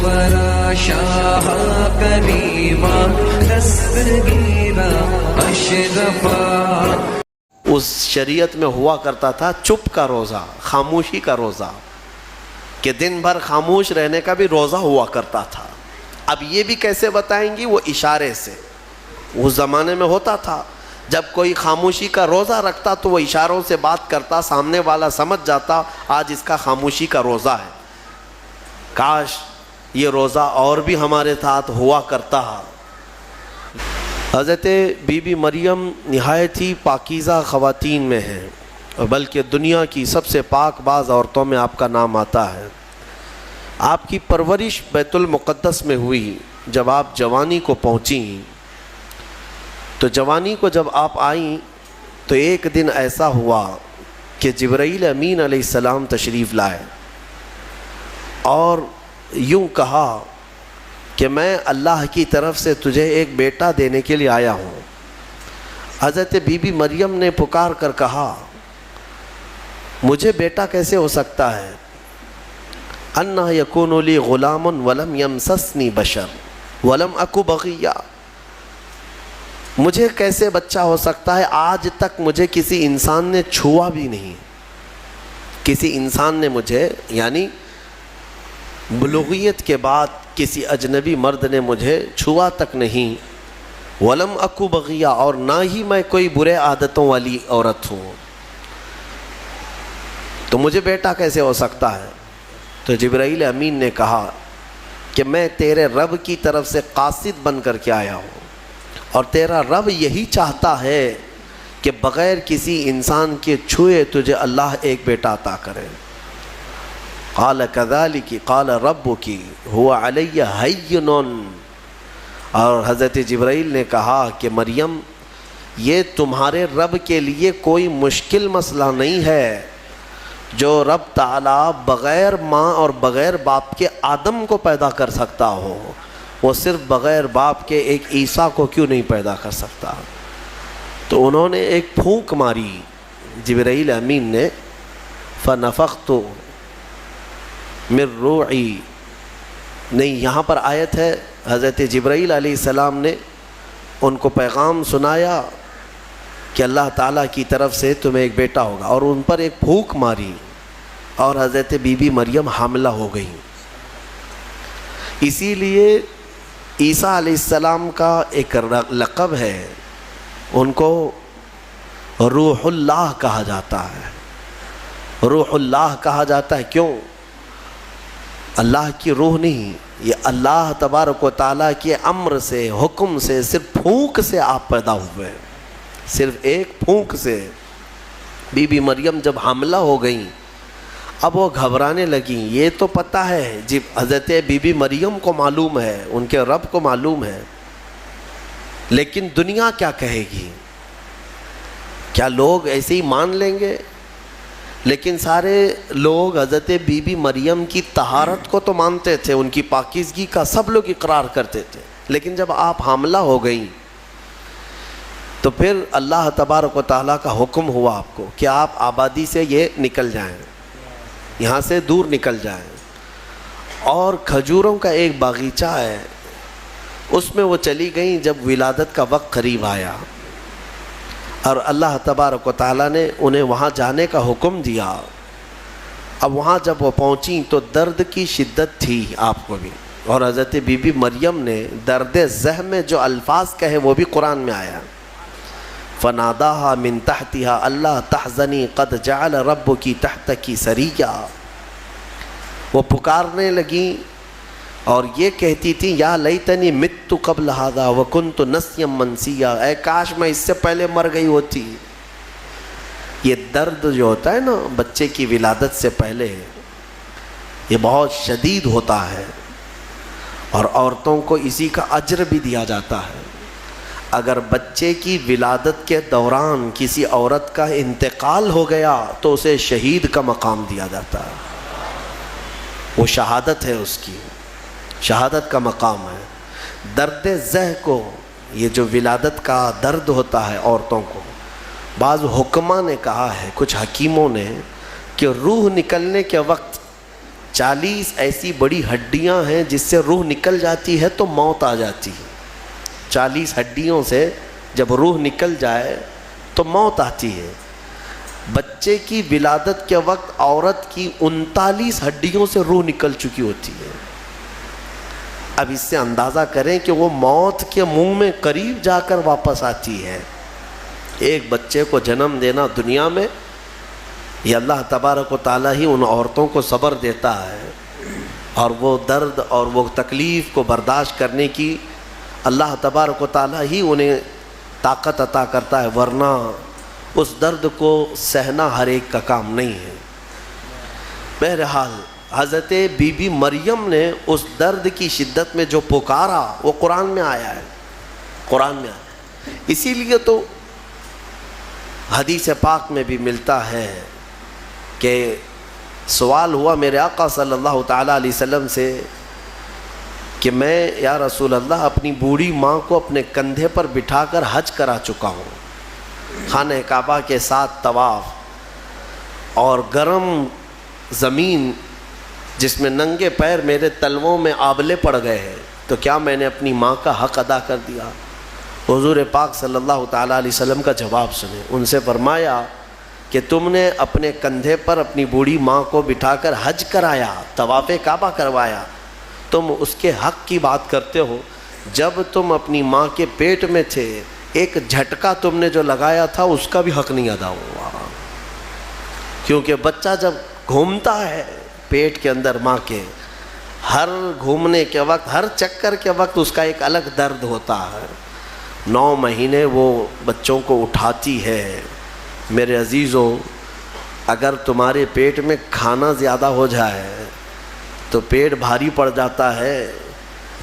ورا شاہ کریما دستگیرا اشرفا. اس شریعت میں ہوا کرتا تھا چپ کا روزہ، خاموشی کا روزہ، کہ دن بھر خاموش رہنے کا بھی روزہ ہوا کرتا تھا. اب یہ بھی کیسے بتائیں گی؟ وہ اشارے سے. اس زمانے میں ہوتا تھا جب کوئی خاموشی کا روزہ رکھتا تو وہ اشاروں سے بات کرتا، سامنے والا سمجھ جاتا آج اس کا خاموشی کا روزہ ہے. کاش یہ روزہ اور بھی ہمارے ساتھ ہوا کرتا. حضرت بی بی مریم نہایت ہی پاکیزہ خواتین میں ہیں، بلکہ دنیا کی سب سے پاک باز عورتوں میں آپ کا نام آتا ہے. آپ کی پرورش بیت المقدس میں ہوئی. جب آپ جوانی کو پہنچیں تو جوانی کو جب آپ آئیں تو ایک دن ایسا ہوا کہ جبرائیل امین علیہ السلام تشریف لائے اور یوں کہا کہ میں اللہ کی طرف سے تجھے ایک بیٹا دینے کے لیے آیا ہوں. حضرت بی بی مریم نے پکار کر کہا مجھے بیٹا کیسے ہو سکتا ہے؟ انا یکون لی غلام ولم یمسسنی بشر ولم اکو بغیا. مجھے کیسے بچہ ہو سکتا ہے؟ آج تک مجھے کسی انسان نے چھوا بھی نہیں. کسی انسان نے مجھے، یعنی بلوغیت کے بعد کسی اجنبی مرد نے مجھے چھوا تک نہیں. ولم اکو بغیا، اور نہ ہی میں کوئی برے عادتوں والی عورت ہوں، تو مجھے بیٹا کیسے ہو سکتا ہے؟ تو جبرائیل امین نے کہا کہ میں تیرے رب کی طرف سے قاصد بن کر کے آیا ہوں، اور تیرا رب یہی چاہتا ہے کہ بغیر کسی انسان کے چھوئے تجھے اللہ ایک بیٹا عطا کرے. قال کذالک قال ربک هو علی ہین. اور حضرت جبرائیل نے کہا کہ مریم یہ تمہارے رب کے لیے کوئی مشکل مسئلہ نہیں ہے. جو رب تعالیٰ بغیر ماں اور بغیر باپ کے آدم کو پیدا کر سکتا ہو، وہ صرف بغیر باپ کے ایک عیسیٰ کو کیوں نہیں پیدا کر سکتا؟ تو انہوں نے ایک پھونک ماری جبرائیل امین نے. فنفخت من روحی. نہیں، یہاں پر آیت ہے حضرت جبرائیل علیہ السلام نے ان کو پیغام سنایا کہ اللہ تعالیٰ کی طرف سے تمہیں ایک بیٹا ہوگا، اور ان پر ایک پھونک ماری اور حضرت بی بی مریم حاملہ ہو گئی. اسی لیے عیسیٰ علیہ السلام کا ایک لقب ہے، ان کو روح اللہ کہا جاتا ہے. روح اللہ کہا جاتا ہے کیوں؟ اللہ کی روح نہیں، یہ اللہ تبارک و تعالیٰ کے امر سے، حکم سے، صرف پھونک سے آپ پیدا ہوئے. صرف ایک پھونک سے. بی بی مریم جب حاملہ ہو گئیں اب وہ گھبرانے لگیں. یہ تو پتہ ہے جب حضرت بی بی مریم کو معلوم ہے، ان کے رب کو معلوم ہے، لیکن دنیا کیا کہے گی؟ کیا لوگ ایسے ہی مان لیں گے؟ لیکن سارے لوگ حضرت بی بی مریم کی طہارت کو تو مانتے تھے، ان کی پاکیزگی کا سب لوگ اقرار کرتے تھے. لیکن جب آپ حاملہ ہو گئیں تو پھر اللہ تبارک و تعالیٰ کا حکم ہوا آپ کو کہ آپ آبادی سے یہ نکل جائیں، یہاں سے دور نکل جائیں. اور کھجوروں کا ایک باغیچہ ہے، اس میں وہ چلی گئیں. جب ولادت کا وقت قریب آیا اور اللہ تبارک و تعالیٰ نے انہیں وہاں جانے کا حکم دیا. اب وہاں جب وہ پہنچیں تو درد کی شدت تھی آپ کو بھی، اور حضرت بی بی مریم نے درد زہ میں جو الفاظ کہے وہ بھی قرآن میں آیا. فناداہا من تحتہا اللہ تحزنی قد جعل ربکی تحتکی سریا. وہ پکارنے لگیں اور یہ کہتی تھی یا لیتنی مت قبل ھذا وکنت نسیا منسیا. اے کاش میں اس سے پہلے مر گئی ہوتی. یہ درد جو ہوتا ہے نا بچے کی ولادت سے پہلے، یہ بہت شدید ہوتا ہے، اور عورتوں کو اسی کا اجر بھی دیا جاتا ہے. اگر بچے کی ولادت کے دوران کسی عورت کا انتقال ہو گیا تو اسے شہید کا مقام دیا جاتا ہے. وہ شہادت ہے، اس کی شہادت کا مقام ہے. درد زہ کو، یہ جو ولادت کا درد ہوتا ہے عورتوں کو، بعض حکماں نے کہا ہے، کچھ حکیموں نے، کہ روح نکلنے کے وقت 40 ایسی بڑی ہڈیاں ہیں جس سے روح نکل جاتی ہے تو موت آ جاتی ہے. 40 ہڈیوں سے جب روح نکل جائے تو موت آتی ہے. بچے کی ولادت کے وقت عورت کی 39 ہڈیوں سے روح نکل چکی ہوتی ہے. اب اس سے اندازہ کریں کہ وہ موت کے منہ میں قریب جا کر واپس آتی ہے. ایک بچے کو جنم دینا دنیا میں، یہ اللہ تبارک و تعالیٰ ہی ان عورتوں کو صبر دیتا ہے، اور وہ درد اور وہ تکلیف کو برداشت کرنے کی اللہ تبارک و تعالیٰ ہی انہیں طاقت عطا کرتا ہے، ورنہ اس درد کو سہنا ہر ایک کا کام نہیں ہے. بہرحال حضرت بی بی مریم نے اس درد کی شدت میں جو پکارا وہ قرآن میں آیا ہے، قرآن میں آیا. اسی لیے تو حدیث پاک میں بھی ملتا ہے کہ سوال ہوا میرے آقا صلی اللہ تعالیٰ علیہ وسلم سے کہ میں یا رسول اللہ اپنی بوڑھی ماں کو اپنے کندھے پر بٹھا کر حج کرا چکا ہوں، خانہ کعبہ کے ساتھ طواف اور گرم زمین جس میں ننگے پیر میرے تلووں میں آبلے پڑ گئے ہیں، تو کیا میں نے اپنی ماں کا حق ادا کر دیا؟ حضور پاک صلی اللہ تعالیٰ علیہ وسلم کا جواب سنیں. ان سے فرمایا کہ تم نے اپنے کندھے پر اپنی بوڑھی ماں کو بٹھا کر حج کرایا، طواف کعبہ کروایا، تم اس کے حق کی بات کرتے ہو. جب تم اپنی ماں کے پیٹ میں تھے ایک جھٹکا تم نے جو لگایا تھا اس کا بھی حق نہیں ادا ہوا، کیونکہ بچہ جب گھومتا ہے پیٹ کے اندر ماں کے، ہر گھومنے کے وقت، ہر چکر کے وقت اس کا ایک الگ درد ہوتا ہے. 9 مہینے وہ بچوں کو اٹھاتی ہے. میرے عزیزو، اگر تمہارے پیٹ میں کھانا زیادہ ہو جائے تو پیٹ بھاری پڑ جاتا ہے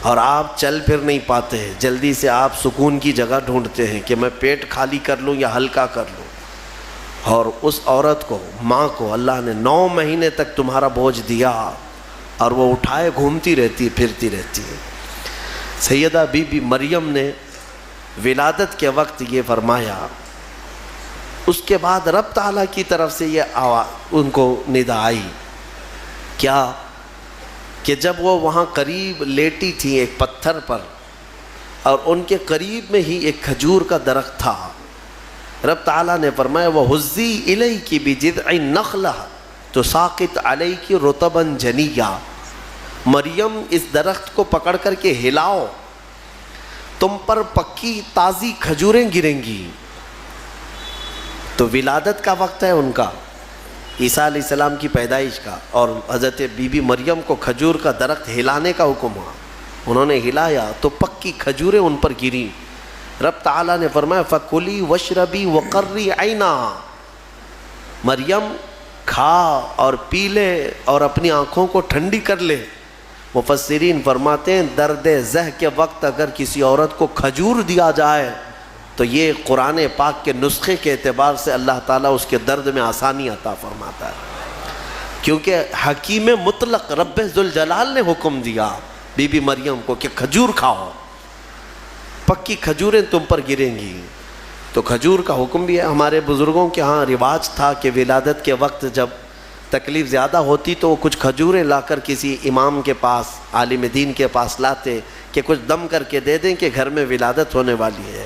اور آپ چل پھر نہیں پاتے، جلدی سے آپ سکون کی جگہ ڈھونڈتے ہیں کہ میں پیٹ خالی کر لوں یا ہلکا کر لوں. اور اس عورت کو، ماں کو اللہ نے 9 مہینے تک تمہارا بوجھ دیا اور وہ اٹھائے گھومتی رہتی، پھرتی رہتی ہے. سیدہ بی بی مریم نے ولادت کے وقت یہ فرمایا. اس کے بعد رب تعالیٰ کی طرف سے یہ آواز ان کو ندا آئی کیا کہ جب وہ وہاں قریب لیٹی تھی ایک پتھر پر، اور ان کے قریب میں ہی ایک کھجور کا درخت تھا، رب تعالیٰ نے فرمایا وَهُزِّي إِلَيْكِ بِجِذْعِ النَّخْلَةِ تُسَاقِطْ عَلَيْكِ رُطَبًا جَنِيًّا. مریم اس درخت کو پکڑ کر کے ہلاؤ، تم پر پکی تازی کھجوریں گریں گی. تو ولادت کا وقت ہے ان کا، عیسیٰ علیہ السلام کی پیدائش کا، اور حضرت بی بی مریم کو کھجور کا درخت ہلانے کا حکم ہوا. انہوں نے ہلایا تو پکی کھجوریں ان پر گریں. رب تعالیٰ نے فرمایا فَكُلِي وَاشْرَبِي وَقَرِّي عَيْنًا. مریم کھا اور پی لے اور اپنی آنکھوں کو ٹھنڈی کر لے. مفسرین فرماتے ہیں درد زہ کے وقت اگر کسی عورت کو کھجور دیا جائے تو یہ قرآن پاک کے نسخے کے اعتبار سے اللہ تعالیٰ اس کے درد میں آسانی عطا فرماتا ہے، کیونکہ حکیم مطلق رب ذوالجلال نے حکم دیا بی بی مریم کو کہ کھجور کھاؤ، پکی کھجوریں تم پر گریں گی. تو کھجور کا حکم بھی ہے. ہمارے بزرگوں کے ہاں رواج تھا کہ ولادت کے وقت جب تکلیف زیادہ ہوتی تو وہ کچھ کھجوریں لا کر کسی امام کے پاس، عالم دین کے پاس لاتے کہ کچھ دم کر کے دے دیں کہ گھر میں ولادت ہونے والی ہے.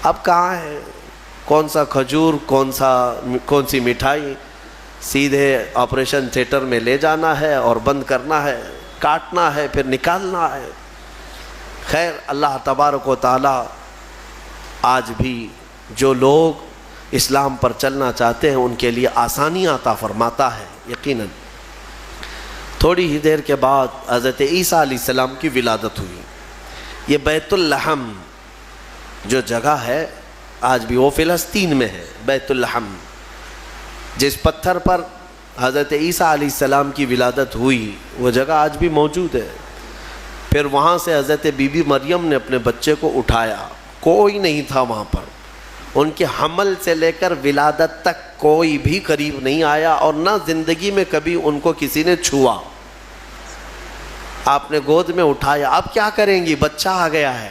اب کہاں ہے، کون سا کھجور، کون سی مٹھائی، سیدھے آپریشن تھیٹر میں لے جانا ہے اور بند کرنا ہے، کاٹنا ہے پھر نکالنا ہے. خیر، اللہ تبارک و تعالی آج بھی جو لوگ اسلام پر چلنا چاہتے ہیں ان کے لیے آسانیاں عطا فرماتا ہے. یقیناً تھوڑی ہی دیر کے بعد حضرت عیسیٰ علیہ السلام کی ولادت ہوئی. یہ بیت اللحم جو جگہ ہے آج بھی وہ فلسطین میں ہے. بیت اللحم جس پتھر پر حضرت عیسیٰ علیہ السلام کی ولادت ہوئی وہ جگہ آج بھی موجود ہے. پھر وہاں سے حضرت بی بی مریم نے اپنے بچے کو اٹھایا. کوئی نہیں تھا وہاں پر. ان کے حمل سے لے کر ولادت تک کوئی بھی قریب نہیں آیا اور نہ زندگی میں کبھی ان کو کسی نے چھوا. آپ نے گود میں اٹھایا. اب کیا کریں گی، بچہ آ گیا ہے.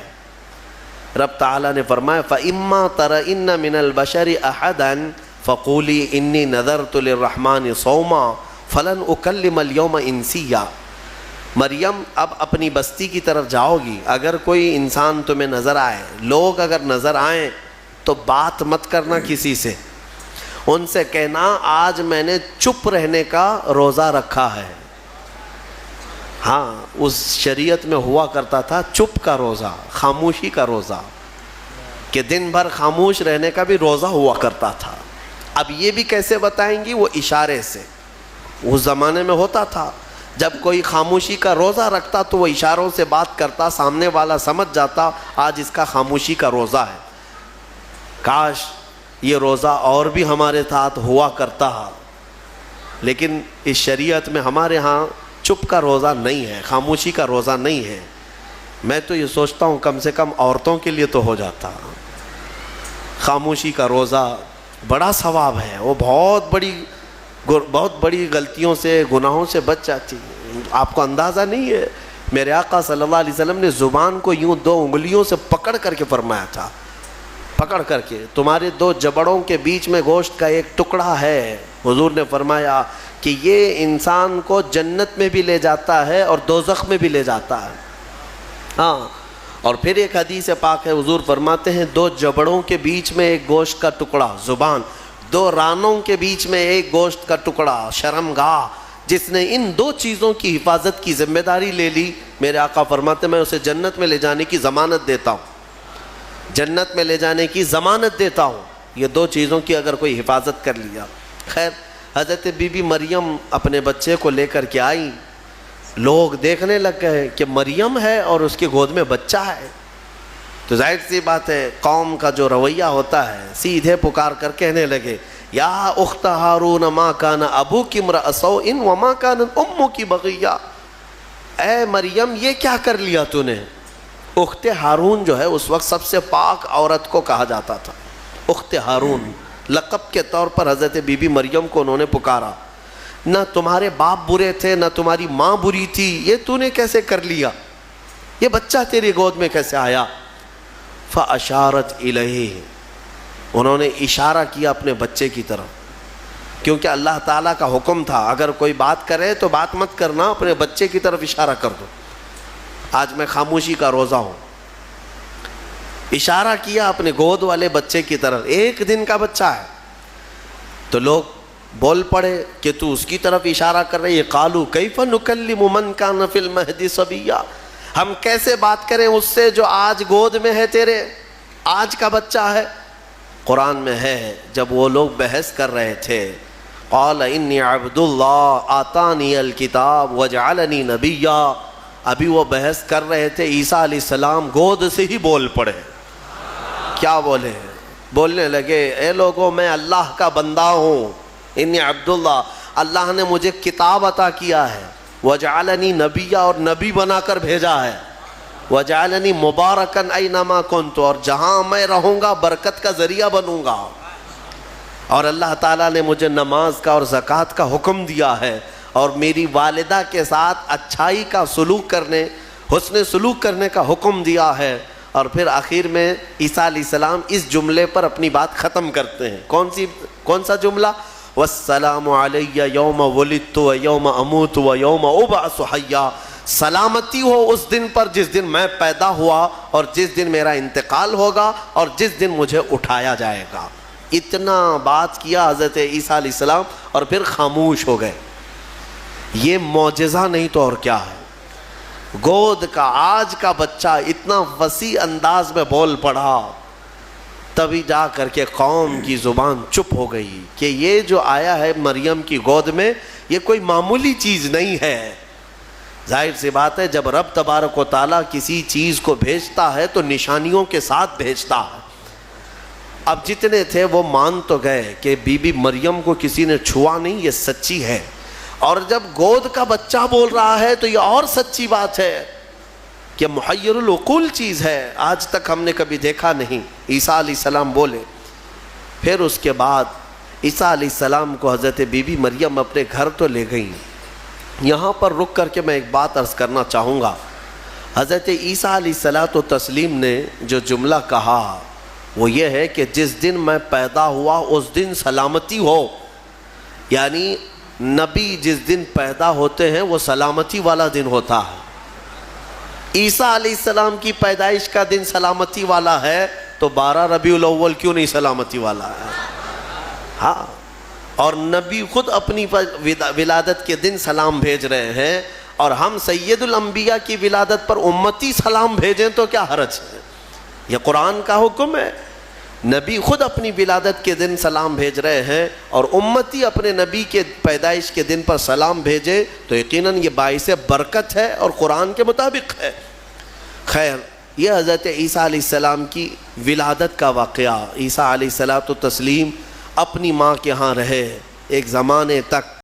رب تعالیٰ نے فرمایا فَإِمَّا تَرَئِنَّ مِنَ الْبَشَرِ أَحَدًا فَقُولِي إِنِّي نَذَرْتُ لِلرَّحْمَنِ صَوْمًا فلن اکلم اليوم انسیا، مریم اب اپنی بستی کی طرف جاؤ گی، اگر کوئی انسان تمہیں نظر آئے، لوگ اگر نظر آئیں تو بات مت کرنا کسی سے، ان سے کہنا آج میں نے چپ رہنے کا روزہ رکھا ہے۔ ہاں، اس شریعت میں ہوا کرتا تھا چپ کا روزہ، خاموشی کا روزہ، کہ دن بھر خاموش رہنے کا بھی روزہ ہوا کرتا تھا۔ اب یہ بھی کیسے بتائیں گی؟ وہ اشارے سے۔ اس زمانے میں ہوتا تھا جب کوئی خاموشی کا روزہ رکھتا تو وہ اشاروں سے بات کرتا، سامنے والا سمجھ جاتا آج اس کا خاموشی کا روزہ ہے۔ کاش یہ روزہ اور بھی ہمارے ساتھ ہوا کرتا، لیکن اس شریعت میں ہمارے ہاں چپ کا روزہ نہیں ہے، خاموشی کا روزہ نہیں ہے۔ میں تو یہ سوچتا ہوں کم سے کم عورتوں کے لیے تو ہو جاتا۔ خاموشی کا روزہ بڑا ثواب ہے، وہ بہت بڑی غلطیوں سے، گناہوں سے بچ جاتی۔ آپ کو اندازہ نہیں ہے، میرے آقا صلی اللہ علیہ وسلم نے زبان کو یوں 2 انگلیوں سے پکڑ کر کے فرمایا تھا، پکڑ کر کے، تمہارے 2 جبڑوں کے بیچ میں گوشت کا ایک ٹکڑا ہے، حضور نے فرمایا کہ یہ انسان کو جنت میں بھی لے جاتا ہے اور دوزخ میں بھی لے جاتا ہے۔ ہاں، اور پھر ایک حدیث پاک ہے، حضور فرماتے ہیں 2 جبڑوں کے بیچ میں ایک گوشت کا ٹکڑا زبان، 2 رانوں کے بیچ میں ایک گوشت کا ٹکڑا شرمگاہ، جس نے ان 2 چیزوں کی حفاظت کی ذمہ داری لے لی، میرے آقا فرماتے میں اسے جنت میں لے جانے کی ضمانت دیتا ہوں، جنت میں لے جانے کی ضمانت دیتا ہوں۔ یہ 2 چیزوں کی اگر کوئی حفاظت کر لیا۔ خیر، حضرت بی بی مریم اپنے بچے کو لے کر کے آئیں، لوگ دیکھنے لگ گئے کہ مریم ہے اور اس کی گود میں بچہ ہے، تو ظاہر سی بات ہے قوم کا جو رویہ ہوتا ہے، سیدھے پکار کر کہنے لگے یا اخت ہارون ما کان ابوک امرأ سوء وما کانت امک بغیہ، اے مریم یہ کیا کر لیا تو نے؟ اخت ہارون جو ہے اس وقت سب سے پاک عورت کو کہا جاتا تھا، اخت ہارون لقب کے طور پر حضرت بی بی مریم کو انہوں نے پکارا۔ نہ تمہارے باپ برے تھے نہ تمہاری ماں بری تھی، یہ تو نے کیسے کر لیا؟ یہ بچہ تیری گود میں کیسے آیا؟ فَأَشَارَتْ إِلَيْهِ، انہوں نے اشارہ کیا اپنے بچے کی طرف، کیونکہ اللہ تعالیٰ کا حکم تھا اگر کوئی بات کرے تو بات مت کرنا، اپنے بچے کی طرف اشارہ کر دو۔ آج میں خاموشی کا روزہ ہوں، اشارہ کیا اپنے گود والے بچے کی طرف، 1 دن کا بچہ ہے، تو لوگ بول پڑے کہ تو اس کی طرف اشارہ کر رہی ہے، قالوا کیف نکلم من کان فی المہد صبیا، ہم کیسے بات کریں اس سے جو آج گود میں ہے تیرے، آج کا بچہ ہے۔ قرآن میں ہے جب وہ لوگ بحث کر رہے تھے، قال انی عبد اللہ آتانی الکتاب وجعلنی نبیا، ابھی وہ بحث کر رہے تھے، عیسیٰ علیہ السلام گود سے ہی بول پڑے۔ کیا بولے؟ بولنے لگے اے لوگوں میں اللہ کا بندہ ہوں، انی عبداللہ، اللہ نے مجھے کتاب عطا کیا ہے، وجعلنی نبیہ، اور نبی بنا کر بھیجا ہے، وجعلنی مبارکن اینما کنت، اور جہاں میں رہوں گا برکت کا ذریعہ بنوں گا، اور اللہ تعالیٰ نے مجھے نماز کا اور زکوٰۃ کا حکم دیا ہے، اور میری والدہ کے ساتھ اچھائی کا سلوک کرنے، حسن سلوک کرنے کا حکم دیا ہے۔ اور پھر آخر میں عیسیٰ علیہ السلام اس جملے پر اپنی بات ختم کرتے ہیں، کون سا جملہ؟ والسلام علی یوم ولدت و یوم اموت و یوم ابعث حیا، سلامتی ہو اس دن پر جس دن میں پیدا ہوا اور جس دن میرا انتقال ہوگا اور جس دن مجھے اٹھایا جائے گا۔ اتنا بات کیا حضرت عیسیٰ علیہ السلام اور پھر خاموش ہو گئے۔ یہ معجزہ نہیں تو اور کیا ہے؟ گود کا آج کا بچہ اتنا وسیع انداز میں بول پڑا، تبھی جا کر کے قوم کی زبان چپ ہو گئی کہ یہ جو آیا ہے مریم کی گود میں یہ کوئی معمولی چیز نہیں ہے۔ ظاہر سی بات ہے جب رب تبارک و تعالیٰ کسی چیز کو بھیجتا ہے تو نشانیوں کے ساتھ بھیجتا ہے۔ اب جتنے تھے وہ مان تو گئے کہ بی بی مریم کو کسی نے چھوا نہیں، یہ سچی ہے، اور جب گود کا بچہ بول رہا ہے تو یہ اور سچی بات ہے کہ محیر العقول چیز ہے، آج تک ہم نے کبھی دیکھا نہیں۔ عیسیٰ علیہ السلام بولے۔ پھر اس کے بعد عیسیٰ علیہ السلام کو حضرت بی بی مریم اپنے گھر تو لے گئیں۔ یہاں پر رک کر کے میں ایک بات عرض کرنا چاہوں گا۔ حضرت عیسیٰ علیہ الصلوۃ والتسلیم نے جو جملہ کہا وہ یہ ہے کہ جس دن میں پیدا ہوا اس دن سلامتی ہو، یعنی نبی جس دن پیدا ہوتے ہیں وہ سلامتی والا دن ہوتا ہے. عیسیٰ علیہ السلام کی پیدائش کا دن سلامتی والا ہے تو 12 ربیع الاول کیوں نہیں سلامتی والا ہے؟ ہاں. اور نبی خود اپنی ولادت کے دن سلام بھیج رہے ہیں، اور ہم سید الانبیاء کی ولادت پر امتی سلام بھیجیں تو کیا حرج ہے؟ یہ قرآن کا حکم ہے. نبی خود اپنی ولادت کے دن سلام بھیج رہے ہیں اور امتی اپنے نبی کے پیدائش کے دن پر سلام بھیجے تو یقیناً یہ باعث برکت ہے اور قرآن کے مطابق ہے. خیر، یہ حضرت عیسیٰ علیہ السلام کی ولادت کا واقعہ. عیسیٰ علیہ السلام اپنی ماں کے ہاں رہے ایک زمانے تک.